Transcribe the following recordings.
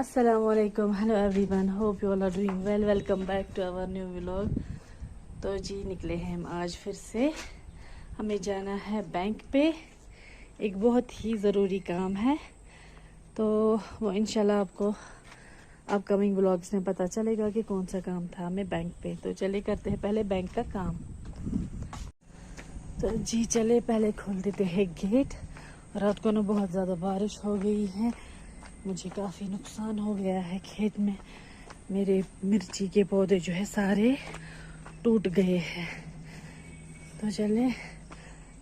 अस्सलामुअलैकुम, hello everyone, hope you all are doing well. Welcome back to our new vlog. तो जी निकले हैं हम आज फिर से। हमें जाना है बैंक पे, एक बहुत ही ज़रूरी काम है। तो वो इंशाल्लाह आपको अपकमिंग व्लॉग्स में पता चलेगा कि कौन सा काम था हमें बैंक पे। तो चले करते हैं पहले बैंक का काम। तो जी चले पहले खोल देते हैं गेट। रात को ना बहुत ज़्यादा बारिश हो गई है, मुझे काफ़ी नुकसान हो गया है खेत में। मेरे मिर्ची के पौधे जो है सारे टूट गए हैं। तो चले,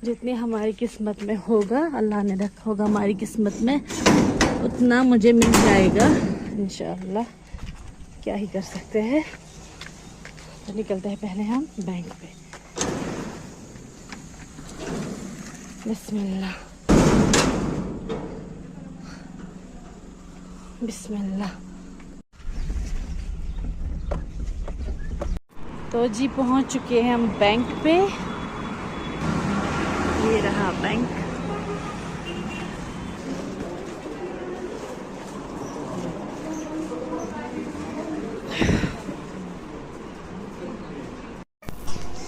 जितनी हमारी किस्मत में होगा, अल्लाह ने रखा होगा हमारी किस्मत में, उतना मुझे मिल जाएगा इंशाअल्लाह। क्या ही कर सकते हैं। तो निकलते हैं पहले हम बैंक पे। बिस्मिल्लाह बिस्मिल्लाह। तो जी पहुंच चुके हैं हम बैंक पे। ये रहा बैंक।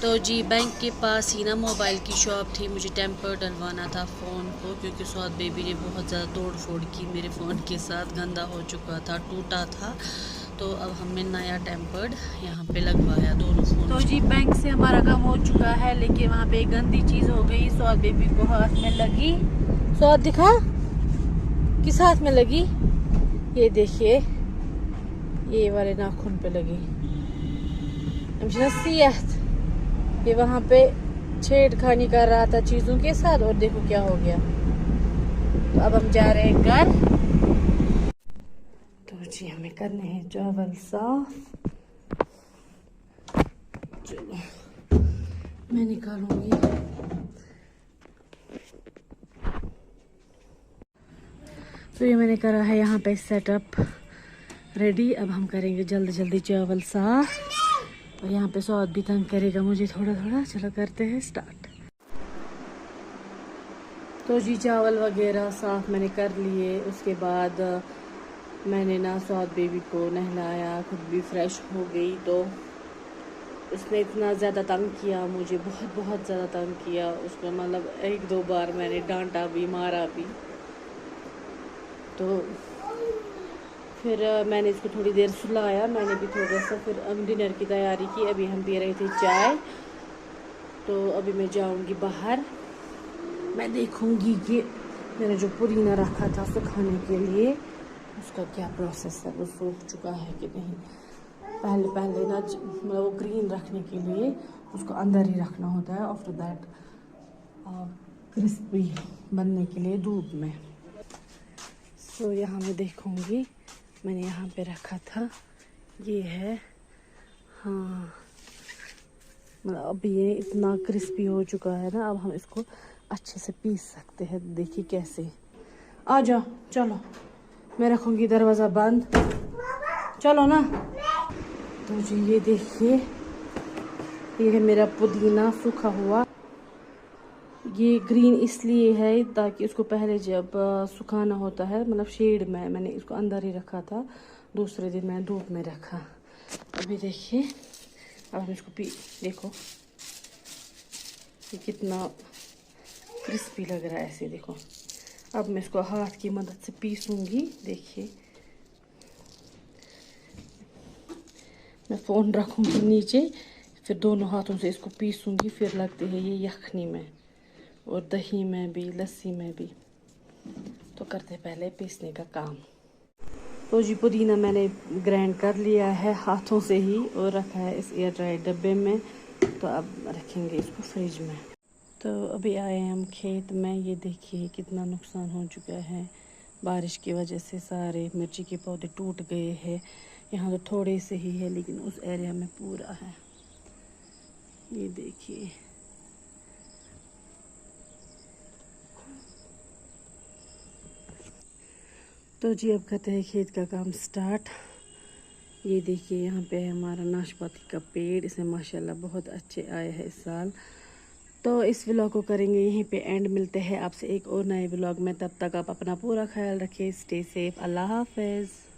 तो जी बैंक के पास ही ना मोबाइल की शॉप थी। मुझे टेम्पर डलवाना था फ़ोन को, क्योंकि सौद बेबी ने बहुत ज़्यादा तोड़ फोड़ की मेरे फ़ोन के साथ, गंदा हो चुका था, टूटा था। तो अब हमने नया टेम्पर्ड यहाँ पे लगवाया दोनों फ़ोन। तो जी बैंक से हमारा काम हो चुका है, लेकिन वहाँ पे एक गंदी चीज़ हो गई। सौद बेबी को हाथ में लगी। सौद दिखा किस हाथ में लगी, ये देखिए, ये वाले नाखून पे लगी। ये वहाँ पे छेड़खानी कर रहा था चीज़ों के साथ, और देखो क्या हो गया। तो अब हम जा रहे हैं घर। तो जी हमें करने हैं चावल साफ। चलो मैं निकालूंगी। तो ये मैंने करा है यहाँ पे सेटअप रेडी। अब हम करेंगे जल्दी जल्दी चावल साफ। और यहाँ पे सौद भी तंग करेगा मुझे थोड़ा थोड़ा। चलो करते हैं स्टार्ट। तो जी चावल वगैरह साफ मैंने कर लिए। उसके बाद मैंने ना सौद बेबी को नहलाया, खुद भी फ्रेश हो गई। तो उसने इतना ज़्यादा तंग किया मुझे, बहुत बहुत ज़्यादा तंग किया उसको। मतलब एक दो बार मैंने डांटा भी, मारा भी। तो फिर मैंने इसको थोड़ी देर सुलाया, मैंने भी थोड़ा सा। फिर अब डिनर की तैयारी की। अभी हम पी रहे थे चाय। तो अभी मैं जाऊंगी बाहर, मैं देखूंगी कि मैंने जो पुदीना रखा था सुखाने के लिए, उसका क्या प्रोसेस है, वो सूख चुका है कि नहीं। पहले ना मतलब वो ग्रीन रखने के लिए उसको अंदर ही रखना होता है, आफ्टर दैट क्रिस्पी बनने के लिए धूप में। सो यहाँ मैं देखूंगी, मैंने यहाँ पे रखा था, ये है। हाँ मतलब अब ये इतना क्रिस्पी हो चुका है ना, अब हम इसको अच्छे से पीस सकते हैं। देखिए कैसे। आ जाओ, चलो मैं रखूँगी दरवाज़ा बंद, चलो ना। तो जी ये देखिए, ये है मेरा पुदीना सूखा हुआ। ये ग्रीन इसलिए है ताकि इसको पहले जब सुखाना होता है, मतलब शेड में, मैंने इसको अंदर ही रखा था, दूसरे दिन मैंने धूप में रखा। अभी देखिए, अब हम इसको देखो ये कितना क्रिस्पी लग रहा है ऐसे, देखो। अब मैं इसको हाथ की मदद से पीसूंगी। देखिए मैं फ़ोन रखूंगी नीचे, फिर दोनों हाथों से इसको पीसूंगी। फिर लगते हैं ये यखनी में और दही में भी, लस्सी में भी। तो करते पहले पीसने का काम। तो जी पुदीना मैंने ग्राइंड कर लिया है हाथों से ही, और रखा है इस एयर ड्राइड डब्बे में। तो अब रखेंगे इसको फ्रिज में। तो अभी आए हैं हम खेत में। ये देखिए कितना नुकसान हो चुका है बारिश की वजह से। सारे मिर्ची के पौधे टूट गए हैं। यहाँ तो थोड़े से ही है, लेकिन उस एरिया में पूरा है। ये देखिए, तो जी अब करते हैं खेत का काम स्टार्ट। ये देखिए यहाँ पे है हमारा नाशपाती का पेड़। इसमें माशाल्लाह बहुत अच्छे आए हैं इस साल। तो इस व्लॉग को करेंगे यहीं पे एंड। मिलते हैं आपसे एक और नए व्लॉग में। तब तक आप अपना पूरा ख्याल रखिए। Stay safe. अल्लाह हाफिज़।